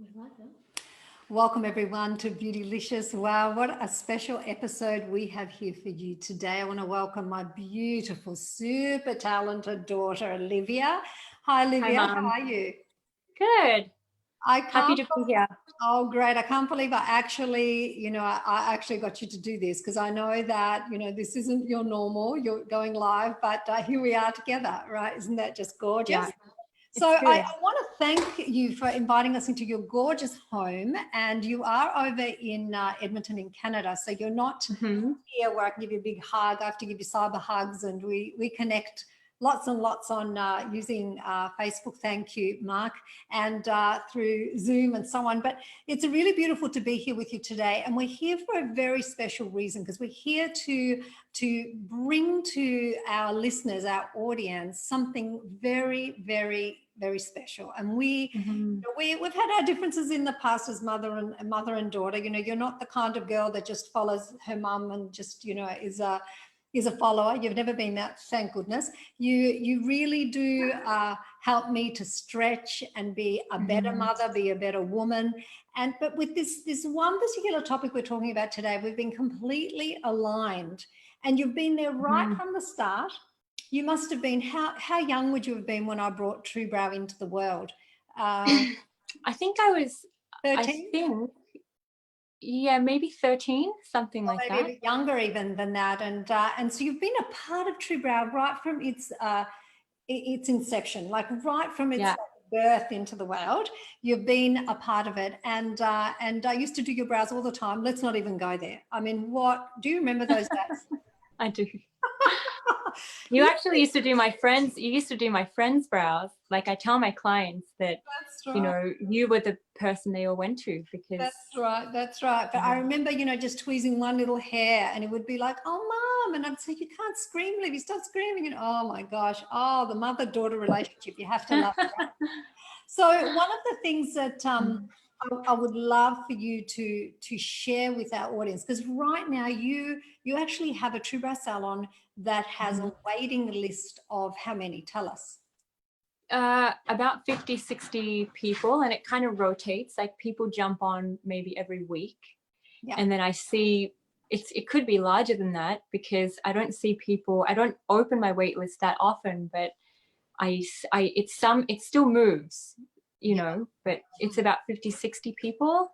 We like that. Welcome everyone to Beautilicious. Wow, what a special episode we have here for you today. I want to welcome my beautiful, super talented daughter, Olivia. Hi, Hi, Olivia. How Mom. are you? Good. I Happy can't. to be here. Oh, great. I can't believe I actually, I actually got you to do this because I know that, this isn't your normal, you're going live, but here we are together, right? Isn't that just gorgeous? Yeah, So it's I good. want to thank you for inviting us into your gorgeous home, and you are over in Edmonton in Canada. So you're not hmm here where I can give you a big hug. I have to give you cyber hugs, and we connect lots and lots on using Facebook. Thank you, Mark, and through Zoom and so on. But it's really beautiful to be here with you today, and we're here for a very special reason because we're here to bring to our listeners, our audience, something very, very, very special. And we've had our differences in the past as mother and daughter. You're not the kind of girl that just follows her mum and just is a follower. You've never been that, thank goodness. You really do help me to stretch and be a better mother, be a better woman. But with this one particular topic we're talking about today, we've been completely aligned. And you've been there right from the start. You must have been, how young would you have been when I brought TRUEBROW into the world? I think I was, 13? yeah, maybe 13, something Or like maybe a that. bit younger even than that. And so you've been a part of TRUEBROW right from its inception, like right from its Yeah. birth into the world. You've been a part of it. And I used to do your brows all the time. Let's not even go there. I mean, do you remember those days? I do. You actually used to do my friends. You used to do my friends' brows. Like I tell my clients that, That's right. you were the person they all went to because. That's right. That's right. But I remember, just tweezing one little hair and it would be like, oh, Mom. And I'd say, you can't scream, Liv. You start screaming. And oh my gosh. Oh, the mother-daughter relationship. You have to love it. So one of the things that I would love for you to share with our audience, because right now you actually have a TRUEBROW salon that has a waiting list of how many? Tell us. About 50, 60 people, and it kind of rotates. Like people jump on maybe every week. Yeah. And then I see it could be larger than that because I don't see people. I don't open my wait list that often, but it still moves, but it's about 50, 60 people.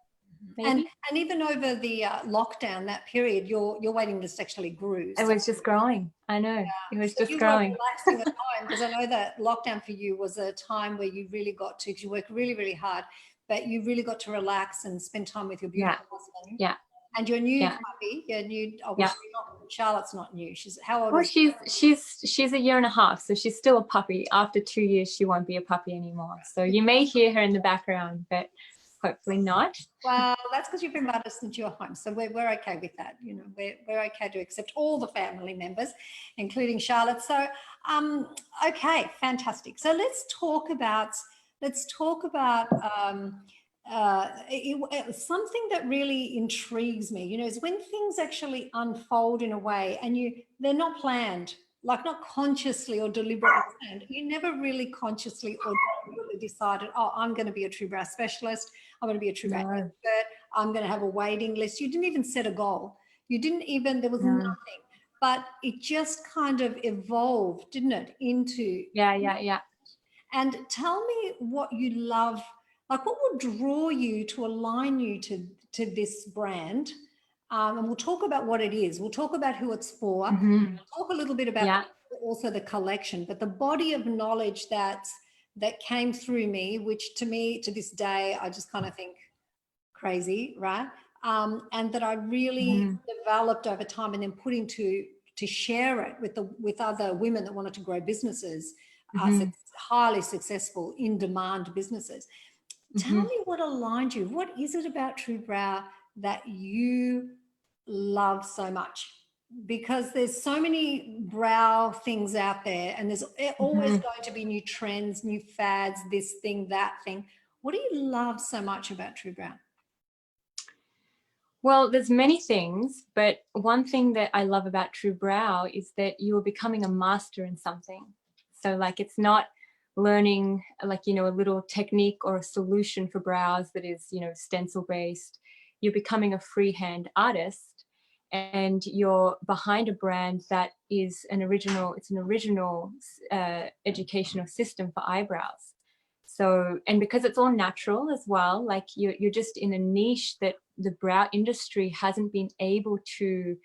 Maybe. And even over the lockdown, that period, your waiting list actually grew. It was just growing. I know. It was just you growing. were relaxing at home, because I know that lockdown for you was a time where you really got to, because you work really, really hard, but you really got to relax and spend time with your beautiful husband. Yeah. And your new puppy, Charlotte's not new. She's how old is she? She's a year and a half, so she's still a puppy. After 2 years, she won't be a puppy anymore. So you may hear her in the background, but hopefully not. Well, that's because you've invited us into your home, so we're okay with that. We're okay to accept all the family members, including Charlotte. So, okay, fantastic. So let's talk about something that really intrigues me. Is when things actually unfold in a way, and they're not planned. Like not consciously or deliberately planned. You never really consciously or deliberately decided, oh, I'm going to be a TRUEBROW specialist. I'm going to be a TRUEBROW expert. I'm going to have a waiting list. You didn't even set a goal. There was nothing. But it just kind of evolved, didn't it, into... Yeah. And tell me what you love, like what would draw you to align you to this brand. And we'll talk about what it is. We'll talk about who it's for. We'll talk a little bit about also the collection, but the body of knowledge that came through me, which to me, to this day, I just kind of think crazy, right? And that I really developed over time and then put into to share it with other women that wanted to grow businesses, highly successful, in-demand businesses. Tell me what aligned you. What is it about TRUEBROW that you love so much? Because there's so many brow things out there, and there's always going to be new trends, new fads, this thing, that thing. What do you love so much about TRUEBROW? Well, there's many things, but one thing that I love about TRUEBROW is that you are becoming a master in something. So like it's not learning like, you know, a little technique or a solution for brows that is, you know, stencil based. You're becoming a freehand artist, and you're behind a brand that is an original, it's an original educational system for eyebrows. So, and because it's all natural as well, like you're just in a niche that the brow industry hasn't been able to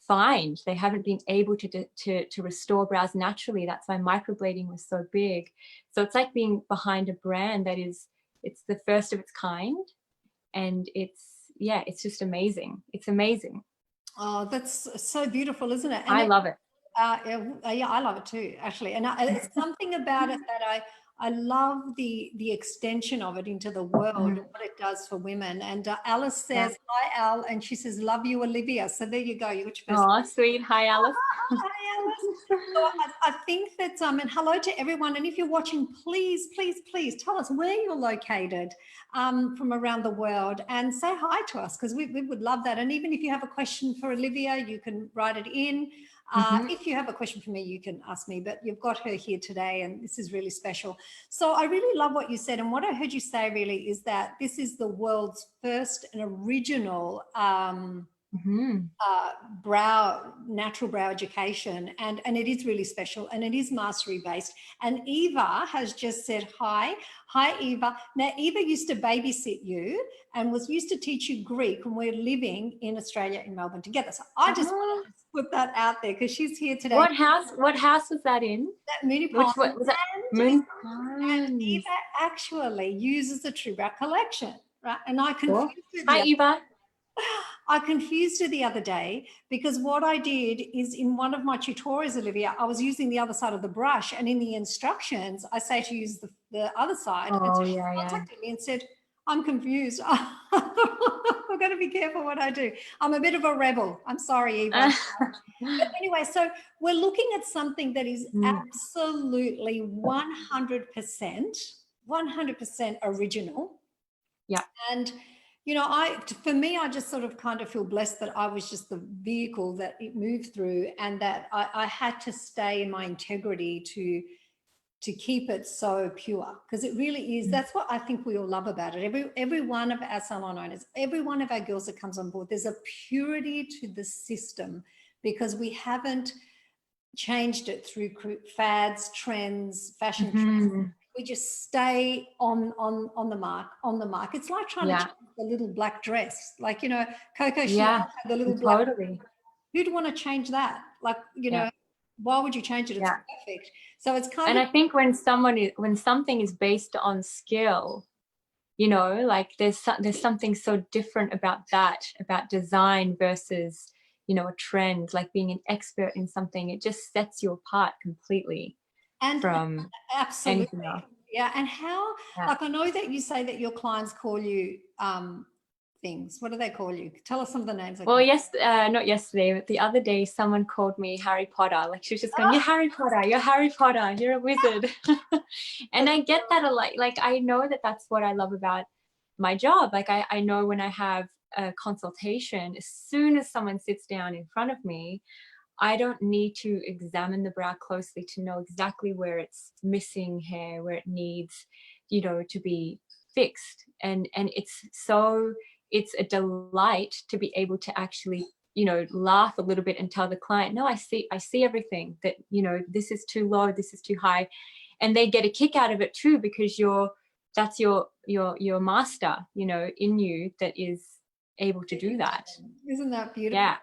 find. They haven't been able to restore brows naturally. That's why microblading was so big. So it's like being behind a brand that is, it's the first of its kind, and it's, yeah, it's just amazing. It's amazing. Oh, that's so beautiful, isn't it? And I love it. yeah, I love it too, actually. And it's something about it that I love the extension of it into the world, and what it does for women. And Alice says, hi, Al, and she says, love you, Olivia. So there you go. You got your first. Oh, sweet. Hi, Alice. Hi, Alice. So I think that, and hello to everyone. And if you're watching, please, please, please tell us where you're located from around the world, and say hi to us, because we would love that. And even if you have a question for Olivia, you can write it in. If you have a question for me, you can ask me, but you've got her here today, and this is really special. So I really love what you said. And what I heard you say really is that this is the world's first and original natural brow education, and it is really special, and it is mastery based. And Eva has just said hi. Eva. Now Eva used to babysit you and was used to teach you Greek when we're living in Australia, in Melbourne together. So I just want to put that out there because she's here today. What house was that in? That Mooney Pond. Which was that? Moon and Eva actually uses the TRUEBROW collection, right? And I confused her. Hi, Eva. I confused her the other day, because what I did is, in one of my tutorials, Olivia, I was using the other side of the brush, and in the instructions, I say to use the other side. And so she contacted me and said, I'm confused. I've got to be careful what I do. I'm a bit of a rebel. I'm sorry, Eva. But anyway, so we're looking at something that is absolutely 100% original. Yeah. And you know, for me, I just sort of kind of feel blessed that I was just the vehicle that it moved through, and that I had to stay in my integrity to keep it so pure, because it really is. That's what I think we all love about it. Every one of our salon owners, every one of our girls that comes on board, there's a purity to the system, because we haven't changed it through fads, trends, fashion trends. We just stay on the mark. It's like trying to change the little black dress, like, you know, Coco Chanel had the little black. Who'd want to change that? Like, you know, why would you change it? It's perfect. So it's kind of. I think when something is based on skill, you know, like there's something so different about that, about design versus, you know, a trend. Like being an expert in something, it just sets you apart completely. And from absolutely, yeah. And how, like, I know that you say that your clients call you things. What do they call you? Tell us some of the names. Well, not yesterday, but the other day, someone called me Harry Potter. Like, she was just going, "You're Harry Potter. You're Harry Potter. You're a wizard." And I get that a lot. Like, I know that that's what I love about my job. Like, I know when I have a consultation, as soon as someone sits down in front of me, I don't need to examine the brow closely to know exactly where it's missing hair, where it needs, you know, to be fixed. And it's a delight to be able to actually, you know, laugh a little bit and tell the client, no, I see everything, that, you know, this is too low, this is too high. And they get a kick out of it too, because that's your master, you know, in you, that is able to do that. Isn't that beautiful?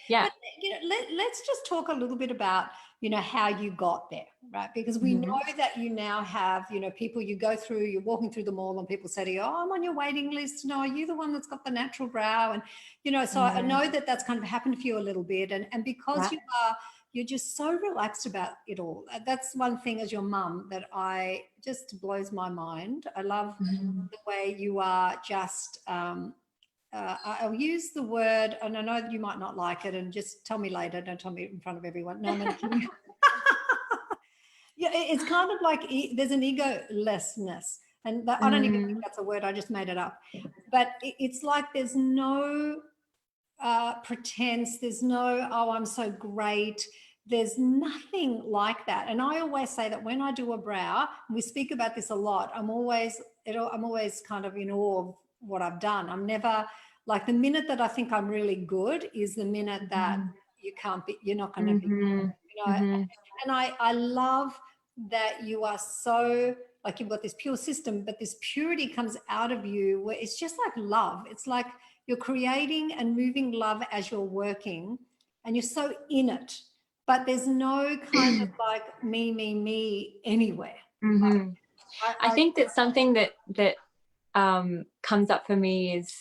Yeah. But, you know, let's just talk a little bit about, you know, how you got there, right? Because we know that you now have, you know, people you go through, you're walking through the mall and people say to you, oh, I'm on your waiting list. No, are you the one that's got the natural brow? And, you know, so I know that that's kind of happened to you a little bit. And because you're just so relaxed about it all. That's one thing as your mum that just blows my mind. I love the way you are just, I'll use the word, and I know that you might not like it, and just tell me later. Don't tell me in front of everyone. No, I'm going to. Yeah, it's kind of like there's an egolessness, and I don't even think that's a word. I just made it up. But it's like there's no pretense. There's no, oh, I'm so great. there's nothing like that. And I always say that when I do a brow, and we speak about this a lot, I'm always kind of in awe of what I've done. I'm never like, the minute that I think I'm really good is the minute that you're not going to be, you know. And I love that you are so, like, you've got this pure system, but this purity comes out of you where it's just like love. It's like you're creating and moving love as you're working, and you're so in it, but there's no kind of like me anywhere. I think that something that comes up for me is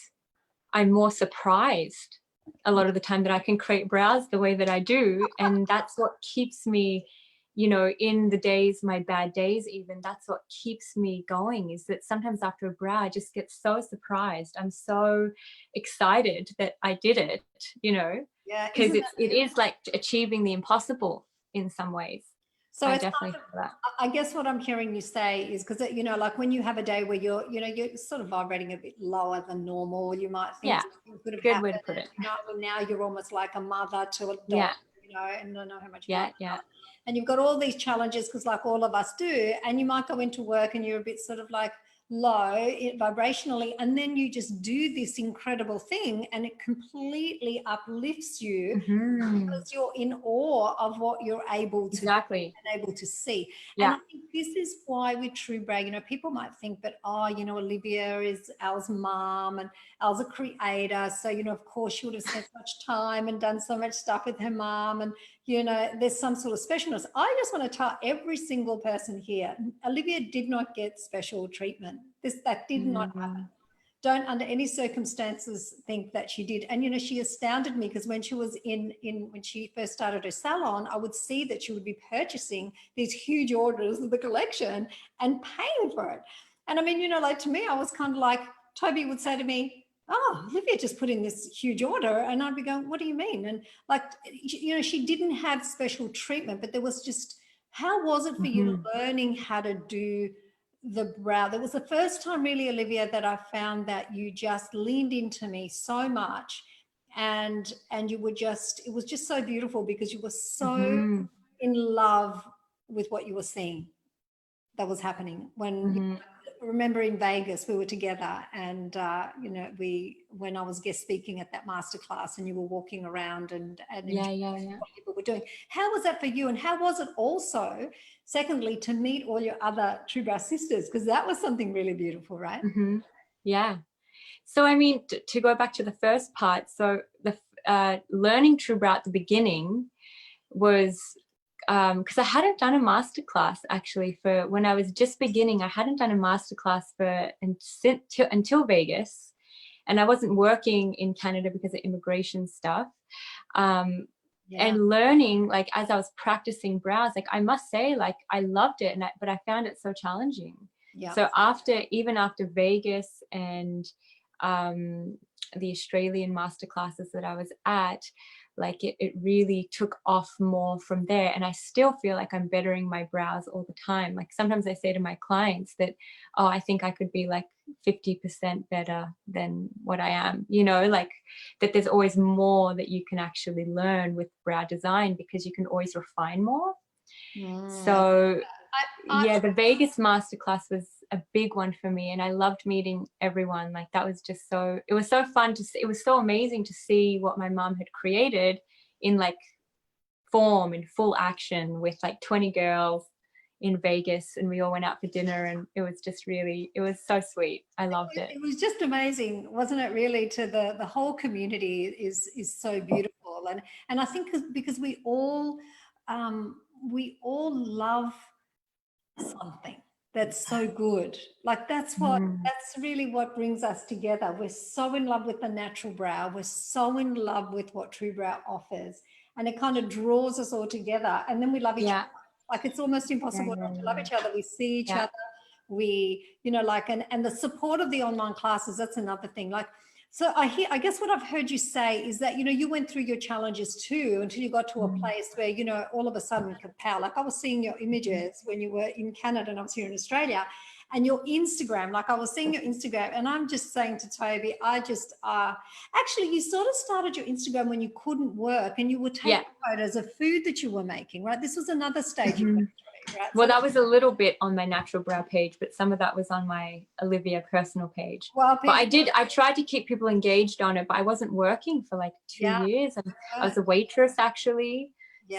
I'm more surprised a lot of the time that I can create brows the way that I do. And that's what keeps me, you know, in the days, my bad days even, that's what keeps me going, is that sometimes after a brow, I just get so surprised. I'm so excited that I did it, you know, because it is like achieving the impossible in some ways. So I it's definitely kind of, feel that. I guess what I'm hearing you say is, because, you know, like when you have a day where you're, you know, you're sort of vibrating a bit lower than normal, you might think something could have happened. Way to put it. You know, and now you're almost like a mother to a dog, you know, and I know how much you love that. And you've got all these challenges, because like all of us do, and you might go into work and you're a bit sort of like low vibrationally, and then you just do this incredible thing and it completely uplifts you because you're in awe of what you're able to do and able to see. And I think this is why with TRUEBROW, you know, people might think, but oh, you know, Olivia is Elle's mom and Elle's a creator, so, you know, of course she would have spent so much time and done so much stuff with her mom, and, you know, there's some sort of specialness. I just want to tell every single person here, Olivia did not get special treatment. That did not happen. Don't under any circumstances think that she did. And, you know, she astounded me, because when she was when she first started her salon, I would see that she would be purchasing these huge orders of the collection and paying for it. And I mean, you know, like to me, I was kind of like, Toby would say to me, oh, Olivia just put in this huge order. And I'd be going, what do you mean? And like, you know, she didn't have special treatment, but there was just, how was it for you learning how to do the brow? That was the first time really, Olivia, that I found that you just leaned into me so much, and you were just, it was just so beautiful, because you were so in love with what you were seeing that was happening. When remember in Vegas, we were together, and you know, when I was guest speaking at that masterclass, and you were walking around and what people were doing. How was that for you? And how was it also, secondly, to meet all your other TRUEBROW sisters? Because that was something really beautiful, right? Yeah. So, I mean, to go back to the first part, so the learning TRUEBROW at the beginning was because I hadn't done a masterclass actually for when I was just beginning. I hadn't done a masterclass until Vegas, and I wasn't working in Canada because of immigration stuff. And learning, like, as I was practicing brows, like, I must say, like, I loved it, but I found it so challenging. So even after Vegas and the Australian masterclasses that I was at, like, it really took off more from there. And I still feel like I'm bettering my brows all the time. Like, sometimes I say to my clients that, oh, I think I could be like 50% better than what I am, you know, like that there's always more that you can actually learn with brow design, because you can always refine more. So the Vegas masterclass was a big one for me, and I loved meeting everyone. Like, that was just it was so fun to see. It was so amazing to see what my mom had created in like form, in full action, with like 20 girls in Vegas, and we all went out for dinner, and it was just really, it was so sweet. I loved it. It was just amazing, wasn't it, really? To the whole community is so beautiful. And I think because we all love something that's so good. Like, that's really what brings us together. We're so in love with the natural brow. We're so in love with what TRUEBROW offers, and it kind of draws us all together. And then we love each other. Like, it's almost impossible not to love each other. We see each other. We, you know, like, and the support of the online classes, that's another thing. Like, so I guess what I've heard you say is that, you know, you went through your challenges too, until you got to a place where, you know, all of a sudden, kapow, like I was seeing your images when you were in Canada and I was here in Australia, And your Instagram, like I was seeing your Instagram, and I'm just saying to Toby, I just, actually, you sort of started your Instagram when you couldn't work and you were taking photos of food that you were making, right? This was another stage you went through, right? Well, So that was a little bit on my natural brow page, but some of that was on my Olivia personal page. well, But I tried to keep people engaged on it, but I wasn't working for like 2 years. And I was a waitress actually.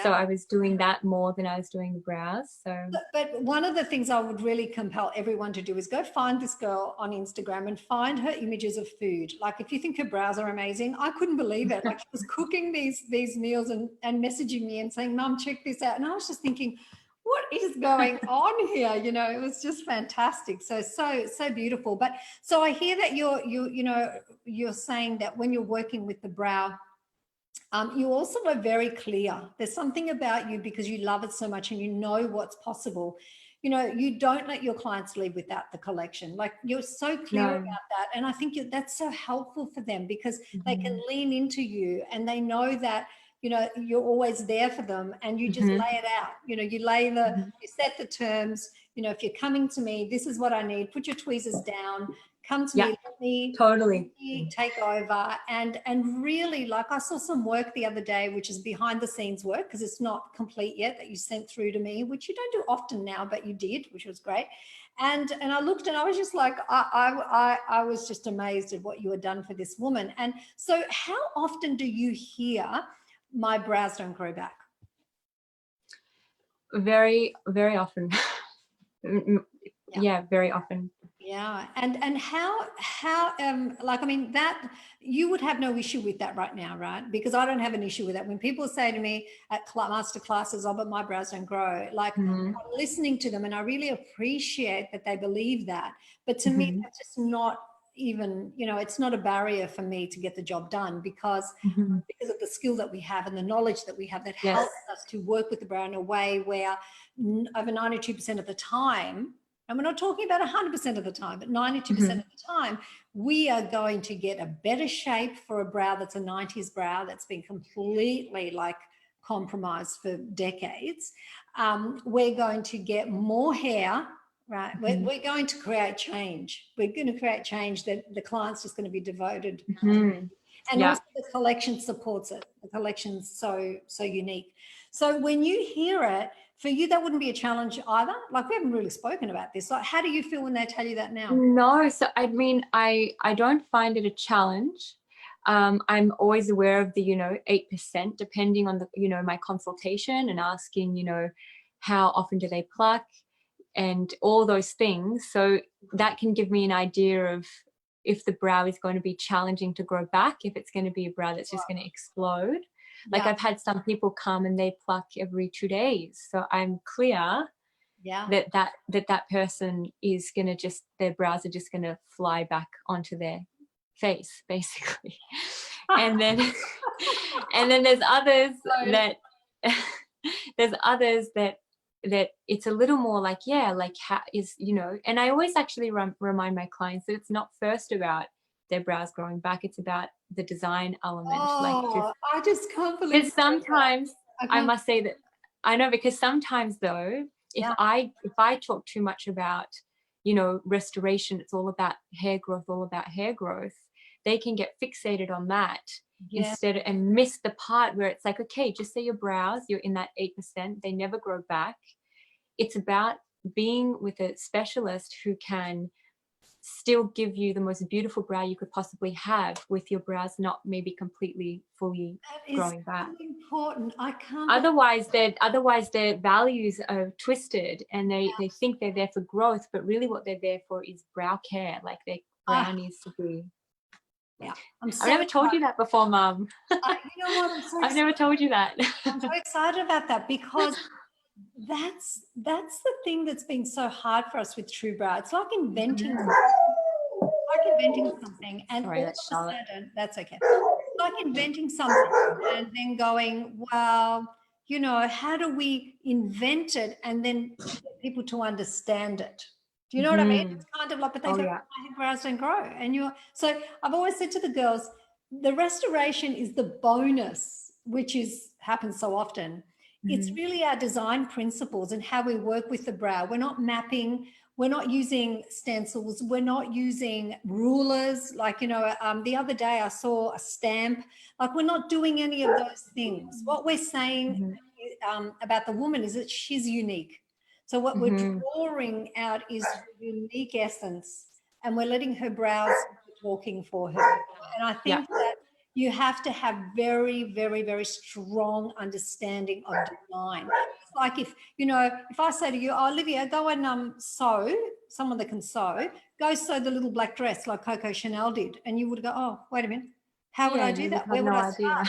So I was doing that more than I was doing the brows. So, but one of the things I would really compel everyone to do is go find this girl on Instagram and find her images of food. Like if you think her brows are amazing, I couldn't believe it. Like she was cooking these meals and messaging me and saying, Mum, check this out. And I was just thinking, what is going on here? You know, it was just fantastic. So beautiful. But so I hear that you're saying that when you're working with the brow, you also are very clear. There's something about you because you love it so much and you know what's possible. You know, you don't let your clients leave without the collection. Like you're so clear about that. And I think that's so helpful for them because they can lean into you and they know that, you know, you're always there for them and you just lay it out. You know, you set the terms, you know, if you're coming to me, this is what I need. Put your tweezers down. Come to me, let me take over. And really, like I saw some work the other day, which is behind the scenes work because it's not complete yet that you sent through to me, which you don't do often now, but you did, which was great. And I looked and I was just like, I was just amazed at what you had done for this woman. And so how often do you hear my brows don't grow back? Very, very often. Yeah, very often. Yeah. And how like, I mean, that you would have no issue with that right now, right? Because I don't have an issue with that. When people say to me at master classes, oh, but my brows don't grow, like I'm listening to them and I really appreciate that they believe that. But to me, that's just not even, you know, it's not a barrier for me to get the job done because of the skill that we have and the knowledge that we have that helps us to work with the brow in a way where over 92% of the time, and we're not talking about 100% of the time, but 92% of the time, we are going to get a better shape for a brow that's a 90s brow that's been completely like compromised for decades. We're going to get more hair, right? We're going to create change. We're going to create change that the client's just going to be devoted. And also the collection supports it. The collection's so unique. So when you hear it, for you, that wouldn't be a challenge either? Like we haven't really spoken about this. Like, how do you feel when they tell you that now? No, so I mean, I don't find it a challenge. I'm always aware of the, 8%, depending on the, my consultation and asking, how often do they pluck and all those things. So that can give me an idea of if the brow is going to be challenging to grow back, if it's going to be a brow that's just going to explode. Like I've had some people come and they pluck every 2 days. So I'm clear that person is going to just, their brows are just going to fly back onto their face, basically. And then, there's others that it's a little more like, how is, and I always actually remind my clients that it's not first about their brows growing back, it's about the design element. I just can't believe it. Sometimes I must say that I know, because sometimes though, if I talk too much about, restoration, it's all about hair growth, they can get fixated on that instead and miss the part where it's like, okay, just say your brows, you're in that 8%, they never grow back. It's about being with a specialist who can still give you the most beautiful brow you could possibly have with your brows not maybe completely fully growing back. That is important. I can't. Otherwise their values are twisted and they think they're there for growth, but really what they're there for is brow care. Like their brow needs to be. Yeah, I've never told you that before, Mum. You know what? I've never told you that. I'm so excited about that because that's the thing that's been so hard for us with TRUEBROW. It's like inventing something and all of a sudden, that's okay. It's like inventing something and then going, well, how do we invent it and then get people to understand it? Do you know what I mean? It's kind of like, but they say, my brows don't grow. And so I've always said to the girls, the restoration is the bonus, which happens so often. It's really our design principles and how we work with the brow. We're not mapping, We're not using stencils. We're not using rulers. Like, you know, the other day I saw a stamp. Like, we're not doing any of those things. What we're saying about the woman is that she's unique. So what we're drawing out is her unique essence, and we're letting her brows do talking for her. And I think that you have to have very, very, very strong understanding of design. It's like if, you know, if I say to you, oh, Olivia, go and sew, someone that can sew, go sew the little black dress like Coco Chanel did. And you would go, oh, wait a minute. How would I do that? Where would I start?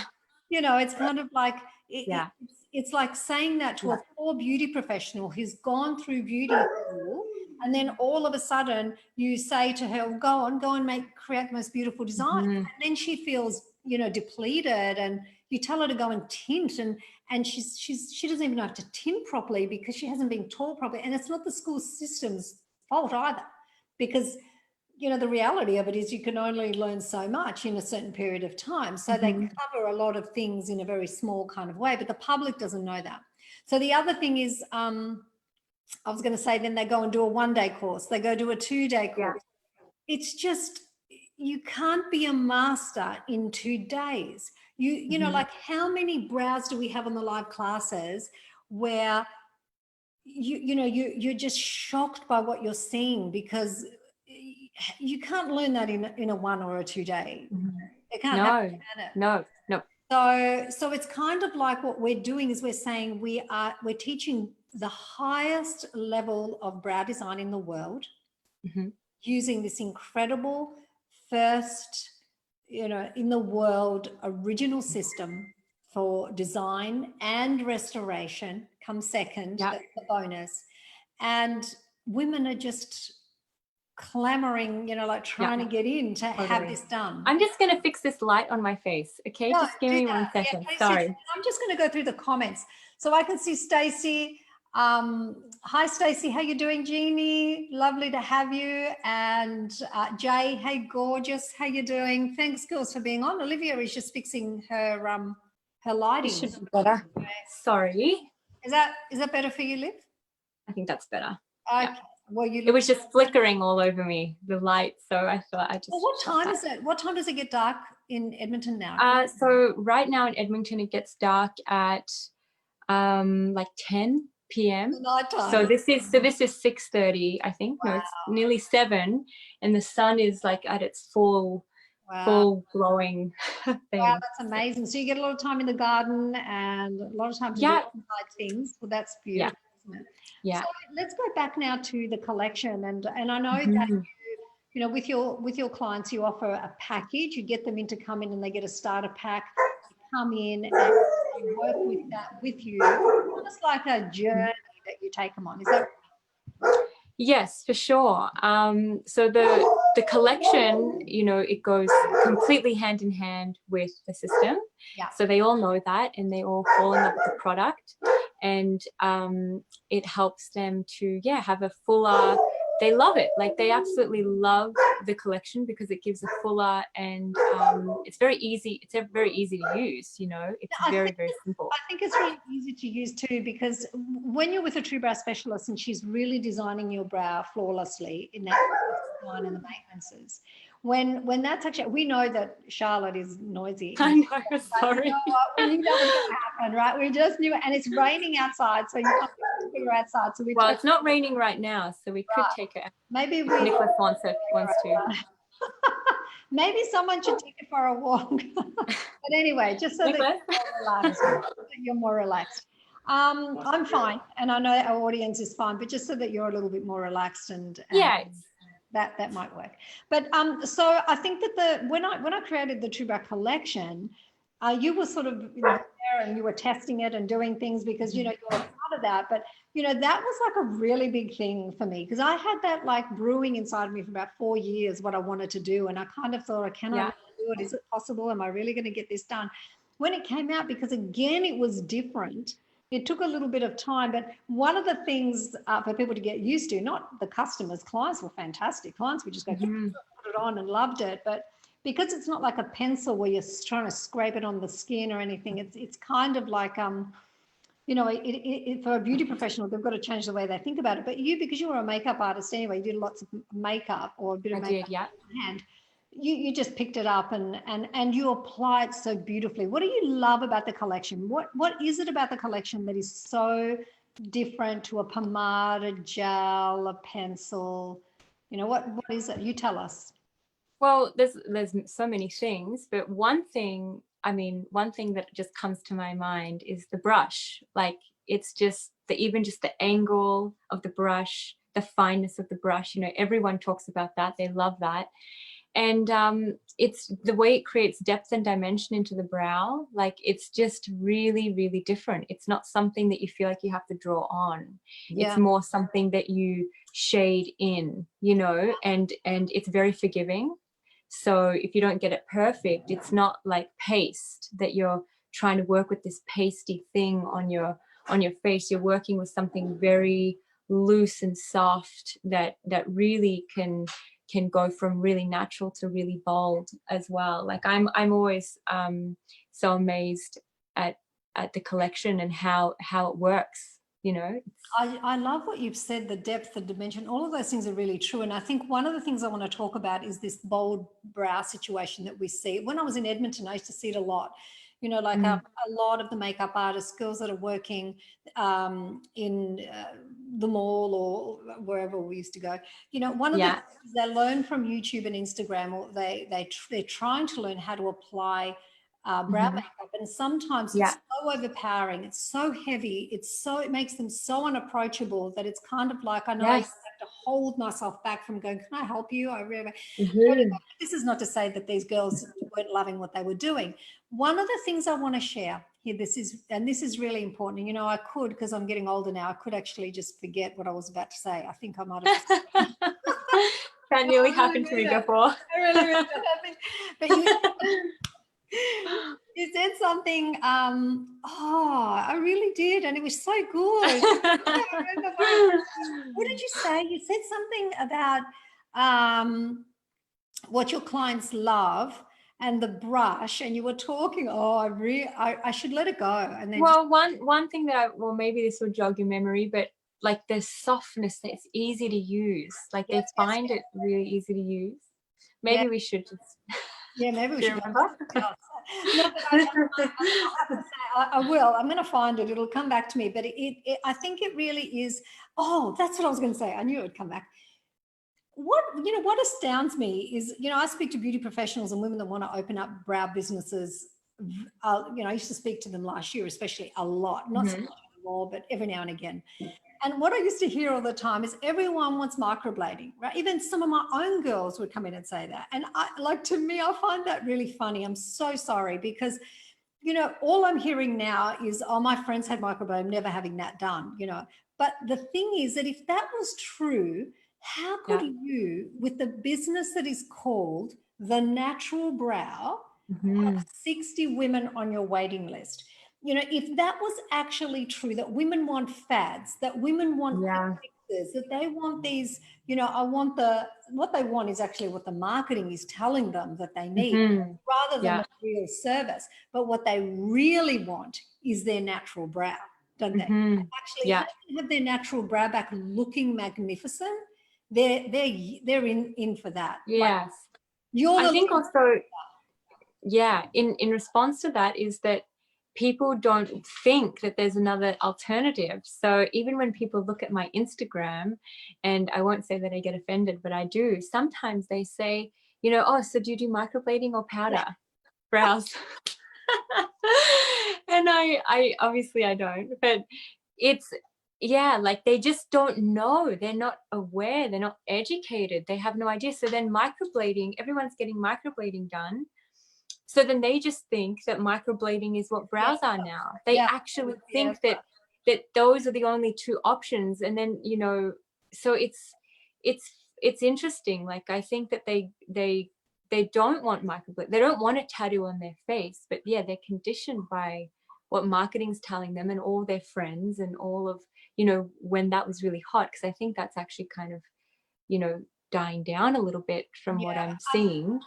You know, it's kind of like, it's like saying that to a poor beauty professional who's gone through beauty school, and then all of a sudden you say to her, well, go and create the most beautiful design. And then she feels, you know, depleted, and you tell her to go and tint, and she doesn't even know how to tint properly because she hasn't been taught properly. And it's not the school system's fault either, because, you know, the reality of it is you can only learn so much in a certain period of time. So they cover a lot of things in a very small kind of way, but the public doesn't know that. So the other thing is, I was going to say, then they go and do a 1-day course. They go do a 2-day course. It's just, you can't be a master in 2 days. You know, like, how many brows do we have on the live classes where you know, you're just shocked by what you're seeing, because you can't learn that in a 1 or a 2 day. It can't happen. No. So it's kind of like what we're doing is we're saying we're teaching the highest level of brow design in the world, using this incredible first, you know, in the world original system for design, and restoration comes second. That's the bonus. And women are just clamoring, you know, like trying to get in to have this done. I'm just going to fix this light on my face. Okay, just give me 1 second. Sorry. I'm just going to go through the comments. So I can see Stacey. Hi, Stacey. How you doing, Jeannie? Lovely to have you. And Jay, hey, gorgeous. How you doing? Thanks, girls, for being on. Olivia is just fixing her lighting. This should be better. Sorry. Is that better for you, Liv? I think that's better. Okay. Well, it was just flickering all over me, the light. So I thought I just. Well, what time is it? What time does it get dark in Edmonton now? So right now in Edmonton, it gets dark at like 10 p.m. So this is 6:30, I think. No, it's nearly 7, and the sun is like at its full glowing thing. Wow, that's amazing. So you get a lot of time in the garden and a lot of time to do inside things. Well, that's beautiful, isn't it? Yeah. So let's go back now to the collection, and I know that you know, with your clients, you offer a package. You get them in to come in, and they get a starter pack. They come in and they work with that with you. It's like a journey that you take them on. Is that? Yes, for sure. So the collection, you know, it goes completely hand in hand with the system. Yeah. So they all know that, and they all fall in love with the product, and it helps them to have a fuller. They love it. Like, they absolutely love the collection because it gives a fuller, and it's very easy. It's very easy to use, you know. It's very simple. I think it's really easy to use too, because when you're with a TRUEBROW specialist and she's really designing your brow flawlessly in that design and the maintenances, when that's actually, we know that Charlotte is noisy. I know, sorry. You know what? We knew that was going to happen, right? We just knew it, and it's raining outside, so you can't figure outside. So it's not raining right now, so we could take it. Maybe Nicholas wants to. Maybe someone should take it for a walk. But anyway, just so that you're more relaxed. I'm fine, and I know our audience is fine, but just so that you're a little bit more relaxed and that might work. But so I think that when I created the TRUEBROW collection, you were sort of there and you were testing it and doing things because, you know, you're a part of that. But, you know, that was like a really big thing for me, because I had that like brewing inside of me for about 4 years, what I wanted to do. And I kind of thought, can I really do it? Is it possible? Am I really going to get this done? When it came out, because again, it was different. It took a little bit of time, but one of the things for people to get used to, not the customers, clients were fantastic. Clients would just go, put it on and loved it. But because it's not like a pencil where you're trying to scrape it on the skin or anything, it's kind of like you know, for a beauty professional, they've got to change the way they think about it. But you, because you were a makeup artist anyway, you did lots of makeup or a bit of I makeup did, yeah. hand. You just picked it up and you apply it so beautifully. What do you love about the collection? What is it about the collection that is so different to a pomade, a gel, a pencil? You know, what is it? You tell us. Well, there's so many things, but one thing that just comes to my mind is the brush. Like, it's just even just the angle of the brush, the fineness of the brush, you know, everyone talks about that. They love that. And it's the way it creates depth and dimension into the brow. Like, it's just really, really different. It's not something that you feel like you have to draw on. Yeah. It's more something that you shade in, you know, and it's very forgiving. So if you don't get it perfect, it's not like paste that you're trying to work with this pasty thing on your face. You're working with something very loose and soft that really can go from really natural to really bold as well. Like, I'm always so amazed at the collection and how it works, you know. I love what you've said, the depth, the dimension, all of those things are really true. And I think one of the things I want to talk about is this bold brow situation that we see. When I was in Edmonton, I used to see it a lot. You know, like a lot of the makeup artists, girls that are working in the mall or wherever we used to go. You know, one of the things they learn from YouTube and Instagram, or they're trying to learn how to apply brow makeup, and sometimes it's so overpowering, it's so heavy, it makes them so unapproachable that it's kind of like, I know I have to hold myself back from going, can I help you? I really this is not to say that these girls weren't loving what they were doing. One of the things I want to share here, this is really important, and you know, I could, because I'm getting older now, I could actually just forget what I was about to say. I think I might have that nearly happened to me before. But you said something, I really did, and it was so good. What did you say? You said something about what your clients love and the brush, and you were talking, I should let it go. And then one thing that maybe this will jog your memory, but like the softness, that it's easy to use. Like, they find it really easy to use. Maybe we should just maybe we should remember. No, but I have to say, I will. I'm going to find it. It'll come back to me. But I think it really is. Oh, that's what I was going to say. I knew it would come back. What astounds me is, you know, I speak to beauty professionals and women that want to open up brow businesses. You know, I used to speak to them last year, especially a lot, not so much anymore, but every now and again. And what I used to hear all the time is everyone wants microblading, right? Even some of my own girls would come in and say that. And to me, I find that really funny. I'm so sorry, because, you know, all I'm hearing now is, oh, my friends had microblading, I'm never having that done, you know. But the thing is that if that was true, how could you, with the business that is called The Natural Brow, have 60 women on your waiting list? You know, if that was actually true, that women want fads, that women want fixes, that they want these, you know, what they want is actually what the marketing is telling them that they need, rather than a real service. But what they really want is their natural brow, don't they? Actually, have their natural brow back looking magnificent. They're in for that. Yes. I think also, in response to that is that people don't think that there's another alternative. So even when people look at my Instagram, and I won't say that I get offended, but I do, sometimes they say, you know, oh, so do you do microblading or powder brows? And I obviously I don't, but it's, like, they just don't know. They're not aware. They're not educated. They have no idea. So then microblading, everyone's getting microblading done. So then they just think that microblading is what brows are now. They actually think that those are the only two options. And then, you know, so it's interesting. Like, I think that they don't want microblading. They don't want a tattoo on their face, but they're conditioned by what marketing's telling them and all their friends and all of, you know, when that was really hot. Because I think that's actually kind of, you know, dying down a little bit from what I'm seeing.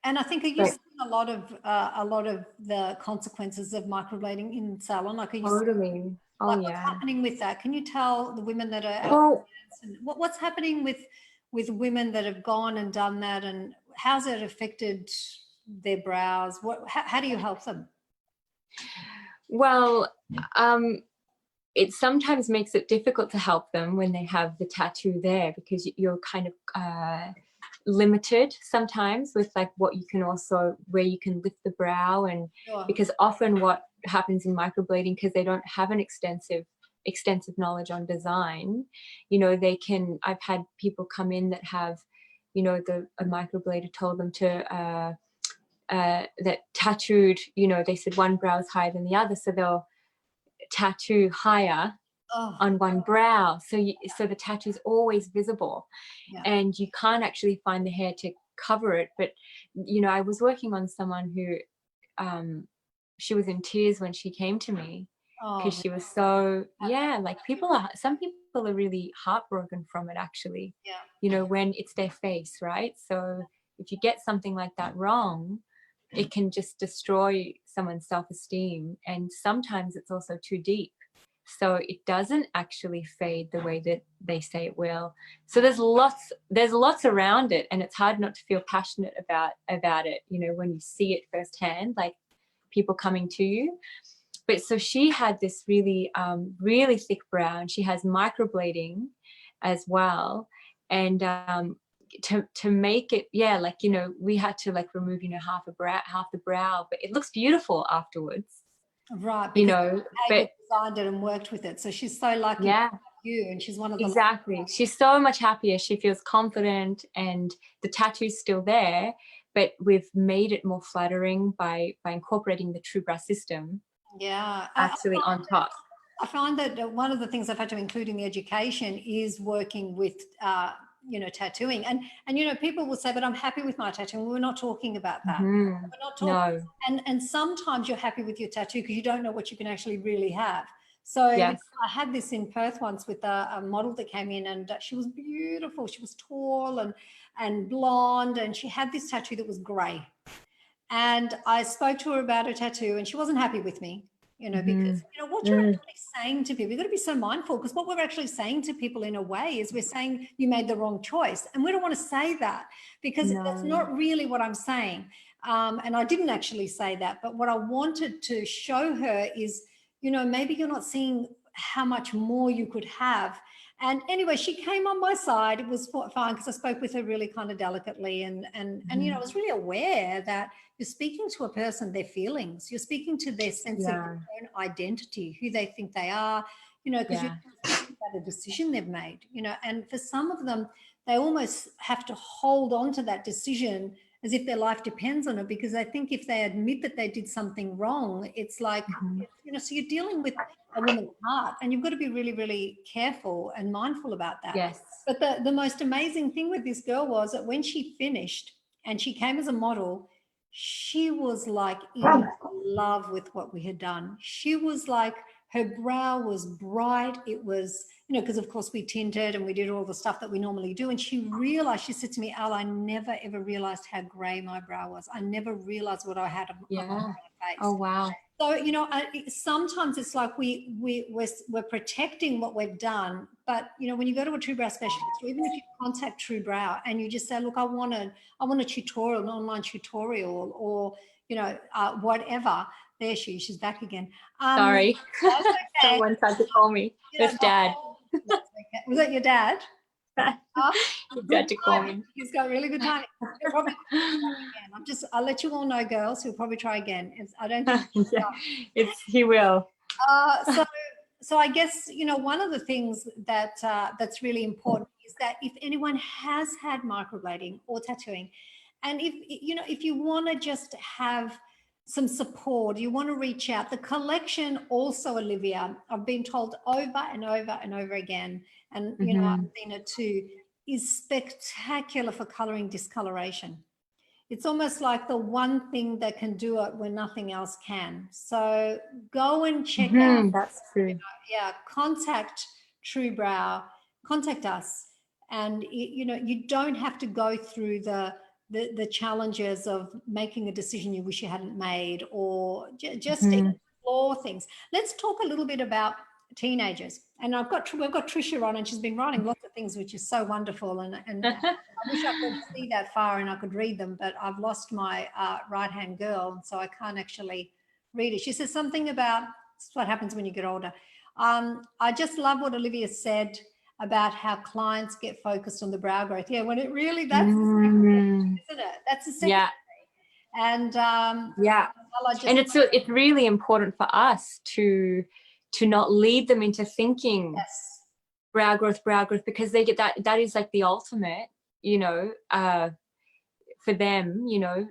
And I think are you seeing a lot of the consequences of microblading in salon? Like, are you totally. Oh Like, what's yeah. happening with that? Can you tell the women that are Well, what's happening with women that have gone and done that, and how's it affected their brows? How do you help them? well, um, it sometimes makes it difficult to help them when they have the tattoo there, because you're kind of limited sometimes with like what you can also, where you can lift the brow. And Sure. because often what happens in microblading, because they don't have an extensive knowledge on design, you know, I've had people come in that have, you know, a microblader told them to that tattooed, you know, they said one brow is higher than the other, so they'll tattoo higher Oh, on one brow, so the tattoo is always visible, yeah. and you can't actually find the hair to cover it. But you know, I was working on someone who she was in tears when she came to me, because Oh, she was so, yeah, like some people are really heartbroken from it actually, yeah. you know, when it's their face, right? So if you get something like that wrong, it can just destroy someone's self-esteem, and sometimes it's also too deep, so it doesn't actually fade the way that they say it will. So there's lots around it, and it's hard not to feel passionate about it, you know, when you see it firsthand, like people coming to you. But so she had this really really thick brow, and she has microblading as well. And to make it, yeah, like, you know, we had to like remove, you know, half the brow, but it looks beautiful afterwards, Right, you because know. how you But designed it and worked with it. So she's so lucky to yeah, have you, and she's one of the exactly, she's so much happier, she feels confident, and the tattoo's still there, but we've made it more flattering by incorporating the TRUEBROW system yeah. actually on top. I find that one of the things I've had to include in the education is working with, you know, tattooing. And, you know, people will say, but I'm happy with my tattoo. We're not talking about that. Mm-hmm. We're not talking. No. And sometimes you're happy with your tattoo because you don't know what you can actually really have. So you know, Yes. I had this in Perth once with a model that came in, and she was beautiful. She was tall and blonde, and she had this tattoo that was grey. And I spoke to her about her tattoo, and she wasn't happy with me, you know, because, Mm-hmm. you know, what you're actually saying to people, you've got to be so mindful, because what we're actually saying to people in a way is we're saying you made the wrong choice. And we don't want to say that, because that's No. not really what I'm saying. And I didn't actually say that, but what I wanted to show her is, you know, maybe you're not seeing how much more you could have. And anyway, she came on my side. It was fine, because I spoke with her really kind of delicately, and you know, I was really aware that you're speaking to a person, their feelings, you're speaking to their sense of Yeah. their own identity, who they think they are, you know, because you're Yeah. speaking about a decision they've made, you know. And for some of them, they almost have to hold on to that decision as if their life depends on it, because I think if they admit that they did something wrong, it's like, you know, so you're dealing with a woman's heart, and you've got to be really, really careful and mindful about that. Yes. But the most amazing thing with this girl was that when she finished and she came as a model, she was like in love with what we had done. She was like, her brow was bright. It was, you know, because of course we tinted and we did all the stuff that we normally do. And she realized, she said to me, "Elle, I never ever realized how gray my brow was. I never realized what I had on my face." Oh wow. So, you know, sometimes it's like we're protecting what we've done. But, you know, when you go to a TRUEBROW specialist, or even if you contact TRUEBROW and you just say, look, I want a tutorial, an online tutorial, or, you know, whatever. There she's back again. Sorry. That's okay. Someone tried to call me. You know, It's Dad. that's okay. Was that your dad? He Good tried to call timing. me. He's got really good timing. He'll probably again. I'll let you all know, girls. He'll probably try again. I don't think. He will. So I guess, you know, one of the things that that's really important is that if anyone has had microblading or tattooing, and if, you know, if you want to just have some support, you want to reach out. The collection also, Olivia, I've been told over and over and over again, and, you know, I've seen it too, is spectacular for coloring discoloration. It's almost like the one thing that can do it when nothing else can. So go and check out, That's true. yeah, contact TRUEBROW, contact us. And, you know, you don't have to go through the challenges of making a decision you wish you hadn't made, or just explore things. Let's talk a little bit about teenagers. And we've got Trisha on, and she's been writing lots of things, which is so wonderful. And I wish I could see that far and I could read them, but I've lost my right-hand girl, and so I can't actually read it. She says something about, this is what happens when you get older. I just love what Olivia said about how clients get focused on the brow growth. Yeah, when it really, that's the second, isn't it? That's the second. Yeah. And yeah. And it's really important for us to not lead them into thinking brow growth, because they get that is like the ultimate, you know, for them, you know,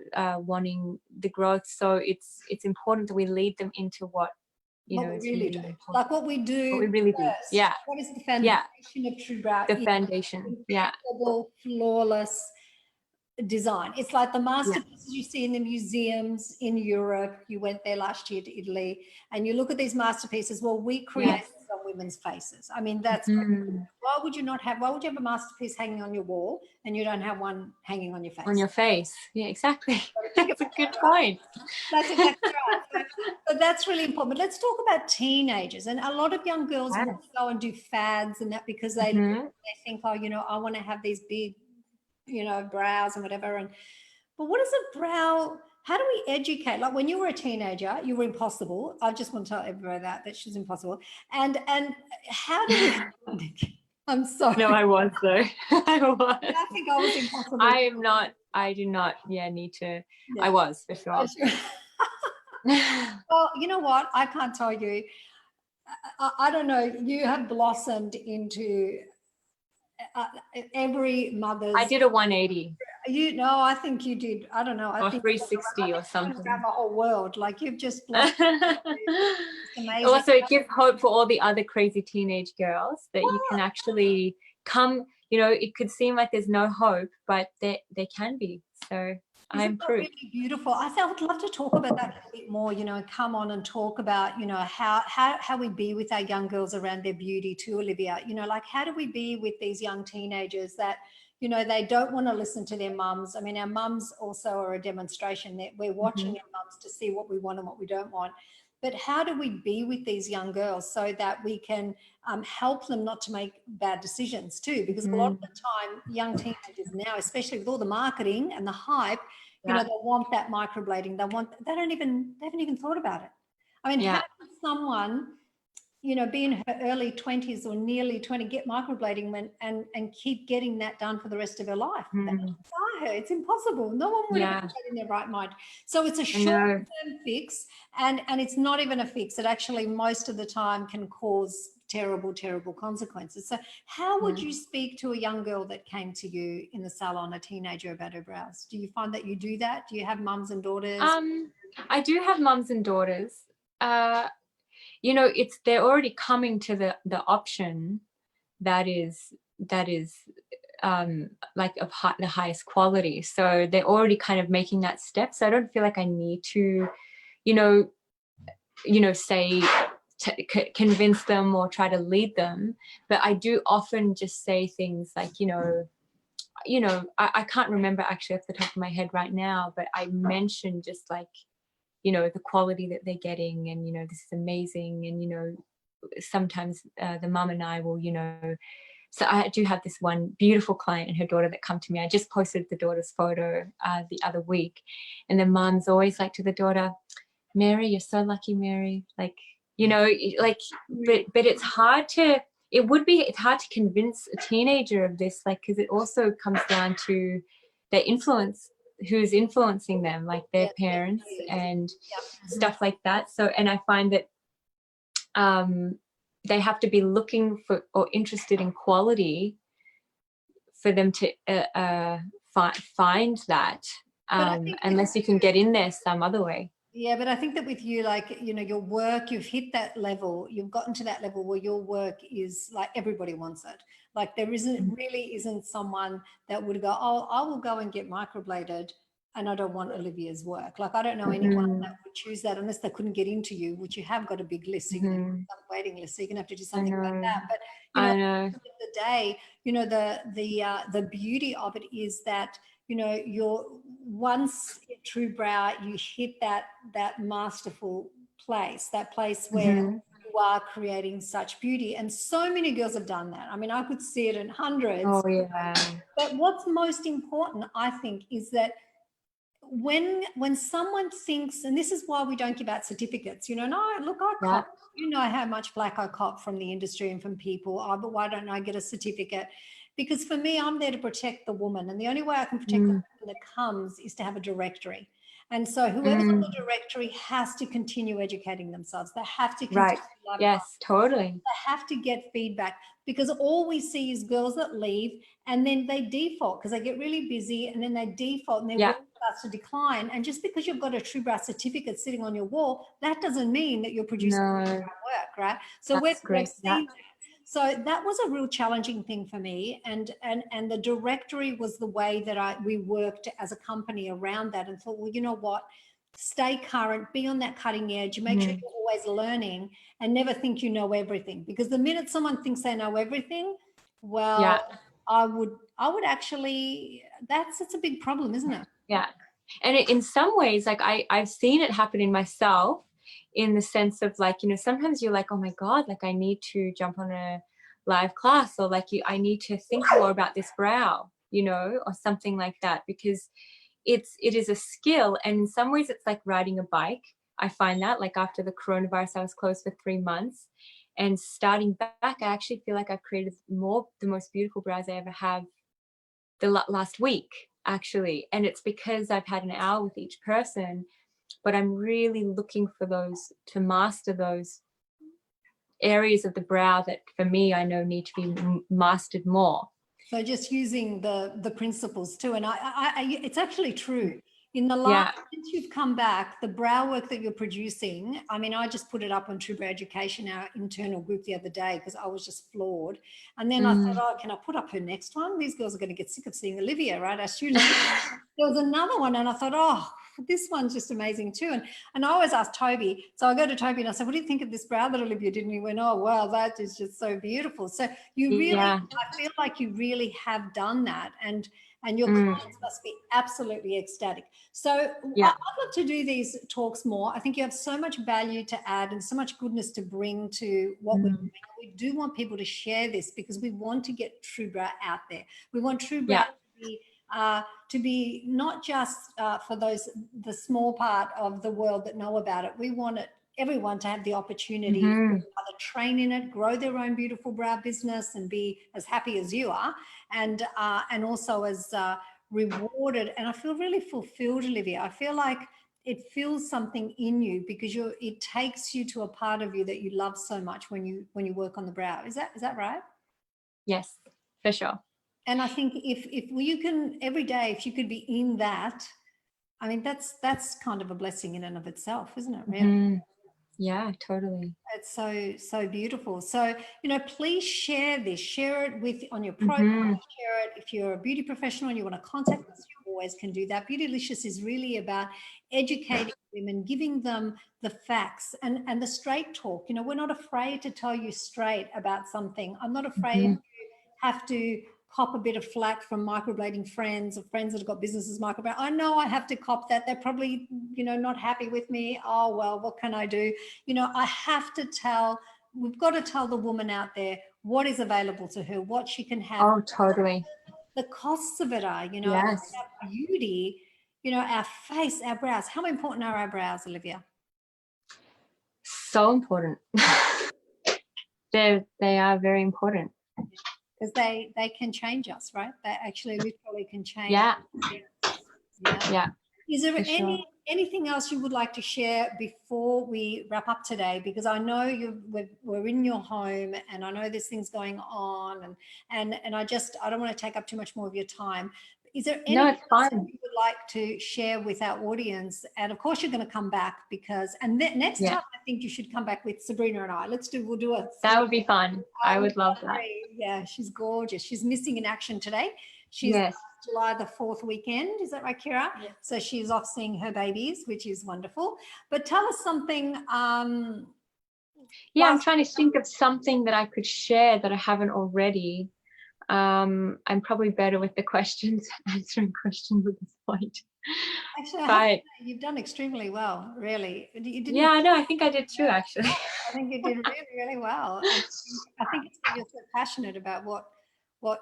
wanting the growth. So it's important that we lead them into what, you know, we is really really do. important. Like what we do. What we really do. Yeah. What is the foundation of TRUEBROW? The foundation. Yeah. Flawless design. It's like the masterpieces you see in the museums in Europe. You went there last year to Italy, and you look at these masterpieces. Well, we create these on women's faces. I mean, that's why would you have a masterpiece hanging on your wall and you don't have one hanging on your face? On your face. Yeah, exactly. That's a good point. That's exactly right. But that's really important. But let's talk about teenagers. And a lot of young girls want to go and do fads and that because they think, oh, you know, I want to have these big, you know, brows and whatever. But what is a brow? How do we educate? Like when you were a teenager, you were impossible. I just want to tell everybody that she's impossible. And how do we? I'm sorry. No, I was though. I was. I think I was impossible. I am not. I do not. Yeah, need to. Yeah. I was for sure. Well, you know what? I can't tell you. I don't know. You have blossomed into every mother's. I did a 180. No, I think you did. I don't know. I think 360 or something. Grab a whole world. Like you've just blossomed. It's amazing. Also, it gives hope for all the other crazy teenage girls that you can actually come. You know, it could seem like there's no hope, but there can be. So I'm proof. Really beautiful. I would love to talk about that a little bit more, you know, and come on and talk about, you know, how we be with our young girls around their beauty too, Olivia. You know, like how do we be with these young teenagers that, you know, they don't want to listen to their mums. I mean, our mums also are a demonstration that we're watching our mums to see what we want and what we don't want. But how do we be with these young girls so that we can help them not to make bad decisions too? Because a lot of the time, young teenagers now, especially with all the marketing and the hype, you know, they want that microblading. They haven't even thought about it. I mean, how can someone, you know, be in her early 20s or nearly 20, get microblading and keep getting that done for the rest of her life? It's impossible. No one would have that in their right mind. So it's a short-term fix, and it's not even a fix. It actually most of the time can cause terrible, terrible consequences. So how would you speak to a young girl that came to you in the salon, a teenager, about her brows? Do you find that you do that? Do you have mums and daughters? I do have mums and daughters. You know, they're already coming to the option that is like of the highest quality. So they're already kind of making that step. So I don't feel like I need to, you know, say convince them or try to lead them. But I do often just say things like, you know, I can't remember actually off the top of my head right now, but I mentioned just like, you know, the quality that they're getting, and, you know, this is amazing. And, you know, sometimes the mum and I will, you know, so I do have this one beautiful client and her daughter that come to me. I just posted the daughter's photo the other week, and the mum's always like to the daughter, Mary, you're so lucky, Mary. Like, you know, like, but it's hard to, it's hard to convince a teenager of this, like, because it also comes down to their influence, who's influencing them, like their parents and stuff like that. So, and I find that they have to be looking for or interested in quality for them to find that, unless you can get in there some other way. Yeah, but I think that with you, like, you know, your work, you've hit that level, you've gotten to that level where your work is like everybody wants it. Like there really isn't someone that would go, oh, I will go and get microbladed and I don't want Olivia's work. Like I don't know anyone that would choose that unless they couldn't get into you, which you have got a big list, so you can have a waiting list, so you're gonna have to do something like that. But you know, at the end of the day, you know, the beauty of it is that, you know, once at TRUEBROW, you hit that masterful place, that place where you are creating such beauty. And so many girls have done that. I mean, I could see it in hundreds. Oh, yeah. But what's most important, I think, is that when someone thinks, and this is why we don't give out certificates, you know, no, look, I cop, you know how much flack I cop from the industry and from people. Oh, but why don't I get a certificate? Because for me, I'm there to protect the woman. And the only way I can protect the woman that comes is to have a directory. And so whoever's on the directory has to continue educating themselves. They have to continue. Yes, totally. They have to get feedback, because all we see is girls that leave and then they default because they get really busy, and then they default and their work starts to decline. And just because you've got a TRUEBROW certificate sitting on your wall, that doesn't mean that you're producing work, right? So we've seen that. So that was a real challenging thing for me, and the directory was the way that we worked as a company around that, and thought, well, you know what, stay current, be on that cutting edge, make sure you're always learning, and never think you know everything. Because the minute someone thinks they know everything, well, I would actually, it's a big problem, isn't it? Yeah. And in some ways, like I've seen it happen in myself, in the sense of, like, you know, sometimes you're like, oh my God, like I need to jump on a live class, or like I need to think more about this brow, you know, or something like that, because it is a skill. And in some ways it's like riding a bike. I find that, like, after the coronavirus, I was closed for 3 months, and starting back, I actually feel like I've created the most beautiful brows I ever have the last week, actually. And it's because I've had an hour with each person, but I'm really looking for those, to master those areas of the brow that for me I know need to be mastered more. So just using the principles too. And it's actually true. In the last, since you've come back, the brow work that you're producing, I mean, I just put it up on TRUEBROW Education, our internal group, the other day, because I was just floored. And then I thought, oh, can I put up her next one? These girls are going to get sick of seeing Olivia, right? Our students. There was another one, and I thought, oh, this one's just amazing too. And I always ask Toby. So I go to Toby and I say, what do you think of this brow that Olivia did? And he went, oh, wow, that is just so beautiful. So you really, I feel like you really have done that. And your clients must be absolutely ecstatic. So I'd love to do these talks more. I think you have so much value to add and so much goodness to bring to what we're doing. We do want people to share this, because we want to get TRUEBROW out there. We want TRUEBROW to be not just for the small part of the world that know about it. We want everyone to have the opportunity to either train in it, grow their own beautiful brow business, and be as happy as you are, and also as rewarded. And I feel really fulfilled, Olivia. I feel like it feels something in you, because it takes you to a part of you that you love so much when you work on the brow. Is that right? Yes, for sure. And I think if you can, every day, if you could be in that, I mean, that's kind of a blessing in and of itself, isn't it? Really? Yeah, totally. It's so beautiful. So, you know, please share this, share it on your profile, share it. If you're a beauty professional and you want to contact us, you always can do that. Beautilicious is really about educating women, giving them the facts and the straight talk. You know, we're not afraid to tell you straight about something. I'm not afraid you have to cop a bit of flack from microblading friends, or friends that have got businesses microblade. I know I have to cop that. They're probably, you know, not happy with me. Oh, well, what can I do? You know, I have to we've got to tell the woman out there what is available to her, what she can have. Oh, totally. The costs of it are, you know, our beauty, you know, our face, our brows. How important are our brows, Olivia? So important. They are very important. Because they can change us, right? They actually literally can change. Is there anything else you would like to share before we wrap up today? Because I know we're in your home, and I know there's things going on, and I don't want to take up too much more of your time. Is there anything else you would like to share with our audience? And of course, you're going to come back, because next time I think you should come back with Sabrina and I. We'll do it. That would be fun. I would love that. Yeah, she's gorgeous. She's missing in action today. She's July the 4th weekend. Is that right, Kira? Yes. So she's off seeing her babies, which is wonderful. But tell us something. I'm trying to think of something that I could share that I haven't already. I'm probably better with the questions, answering questions at this point. Actually, I have to But say, you've done extremely well, really. You didn't. yeah, no, I think I did too, actually. I think you did really, really well. And I think it's because you're so passionate about what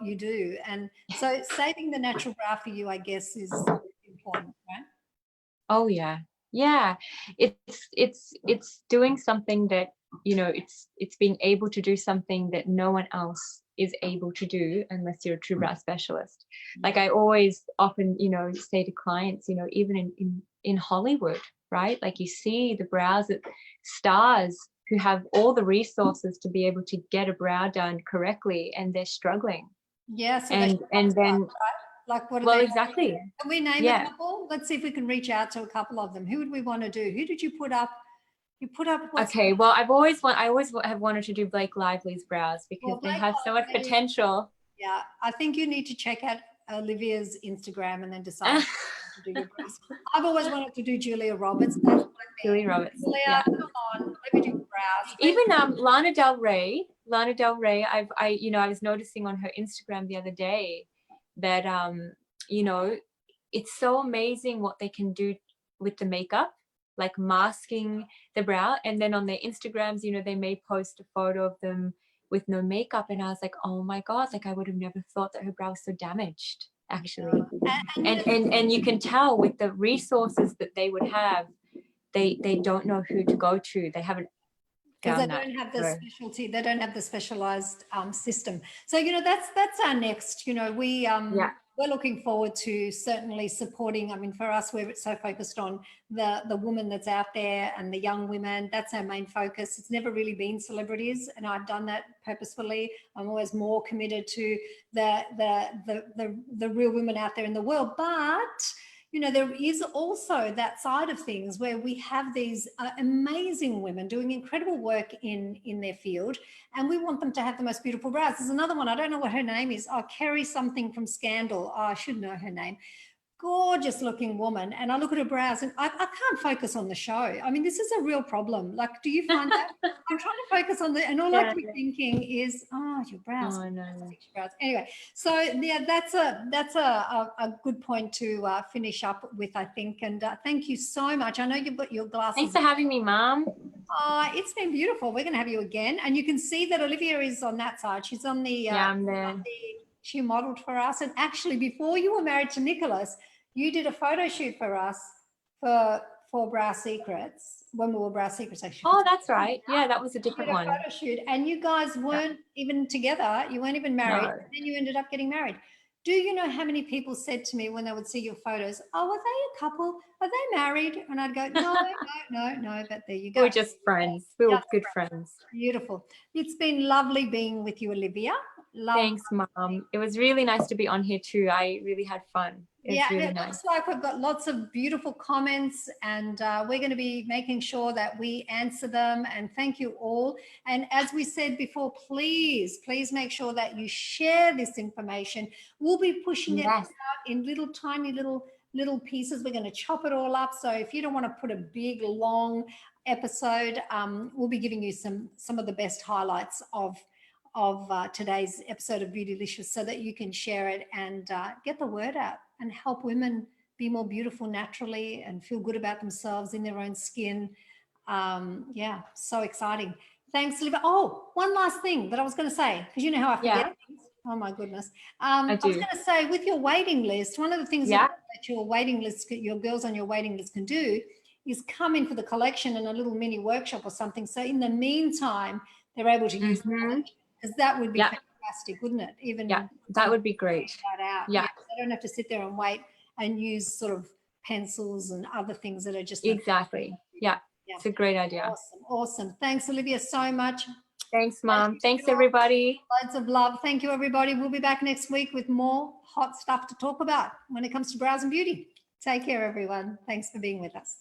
you do. And so saving the natural brow for you, I guess, is important, right? Oh yeah. Yeah. It's doing something that, you know, it's being able to do something that no one else is able to do unless you're a true brow specialist. Like I always often, you know, say to clients, you know, even in Hollywood, right? Like you see the brows of stars who have all the resources to be able to get a brow done correctly, and they're struggling. Yeah, so they And should and come to us, then, right? Like, what do well, they? exactly. Can we name a Yeah. couple? Let's see if we can reach out to a couple of them. Who would we want to do? Who did you put up? You put up what's Okay, well, I always have wanted to do Blake Lively's brows because well, they Blake have so much Lively. potential. Yeah, I think you need to check out Olivia's Instagram and then decide to do your brows. I've always wanted to do Julia Roberts. That's what I mean. Julie Roberts. Julia, Yeah. come on, let me do your brows. Even Lana Del Rey. You know, I was noticing on her Instagram the other day that you know, it's so amazing what they can do with the makeup, like masking the brow, and then on their Instagrams, you know, they may post a photo of them with no makeup, and I was like, oh my god, like I would have never thought that her brow was so damaged, actually. And you can tell with the resources that they would have, they don't know who to go to. They haven't because they found that. don't have the specialty, they don't have the specialized system. So, you know, that's our next, you know, we're looking forward to certainly supporting. I mean, for us, we're so focused on the woman that's out there and the young women. That's our main focus. It's never really been celebrities, and I've done that purposefully. I'm always more committed to the real women out there in the world. But you know, there is also that side of things where we have these amazing women doing incredible work in their field, and we want them to have the most beautiful brows. There's another one, I don't know what her name is. Oh, Kerry something from Scandal. Oh, I should know her name. Gorgeous looking woman, and I look at her brows and I can't focus on the show. I mean, this is a real problem. Like, do you find that? I'm trying to focus on and all I keep thinking is, oh, your brows. Oh, no. Brows. Anyway, so yeah, that's a good point to finish up with, I think. And thank you so much. I know you've got your glasses. Thanks for having me, Mom. It's been beautiful. We're going to have you again, and you can see that Olivia is on that side. She's on the I'm there. she modeled for us, and actually, before you were married to Nicholas, you did a photo shoot for us for Brow Secrets, when we were Brow Secrets, actually. Oh, that's right. Yeah, that was a different one. Photo shoot, and you guys weren't even together. You weren't even married. No. And then you ended up getting married. Do you know how many people said to me when they would see your photos, oh, are they a couple? Are they married? And I'd go, no, but there you go. We were just friends. We were good friends. Beautiful. It's been lovely being with you, Olivia. Thanks, Mom. It was really nice to be on here too. I really had fun. Yeah, really it looks like we've got lots of beautiful comments, and we're going to be making sure that we answer them, and thank you all. And as we said before, please make sure that you share this information. We'll be pushing it out in little tiny little pieces. We're going to chop it all up, so if you don't want to put a big long episode, we'll be giving you some of the best highlights of today's episode of Beautilicious, so that you can share it and get the word out and help women be more beautiful naturally and feel good about themselves in their own skin. Yeah, so exciting. Thanks, Olivia. Oh, one last thing that I was going to say, because you know how I forget things. Oh my goodness. I was going to say, with your waiting list, one of the things that your waiting list, your girls on your waiting list can do is come in for the collection and a little mini workshop or something. So in the meantime, they're able to use the collection. Because that would be fantastic, wouldn't it? Even that would be great. That out. Yeah, they don't have to sit there and wait and use sort of pencils and other things that are just exactly. Yeah, it's a great idea. Awesome. Thanks, Olivia, so much. Thanks, Mom. Thanks, everybody. Loads of love. Thank you, everybody. We'll be back next week with more hot stuff to talk about when it comes to brows and beauty. Take care, everyone. Thanks for being with us.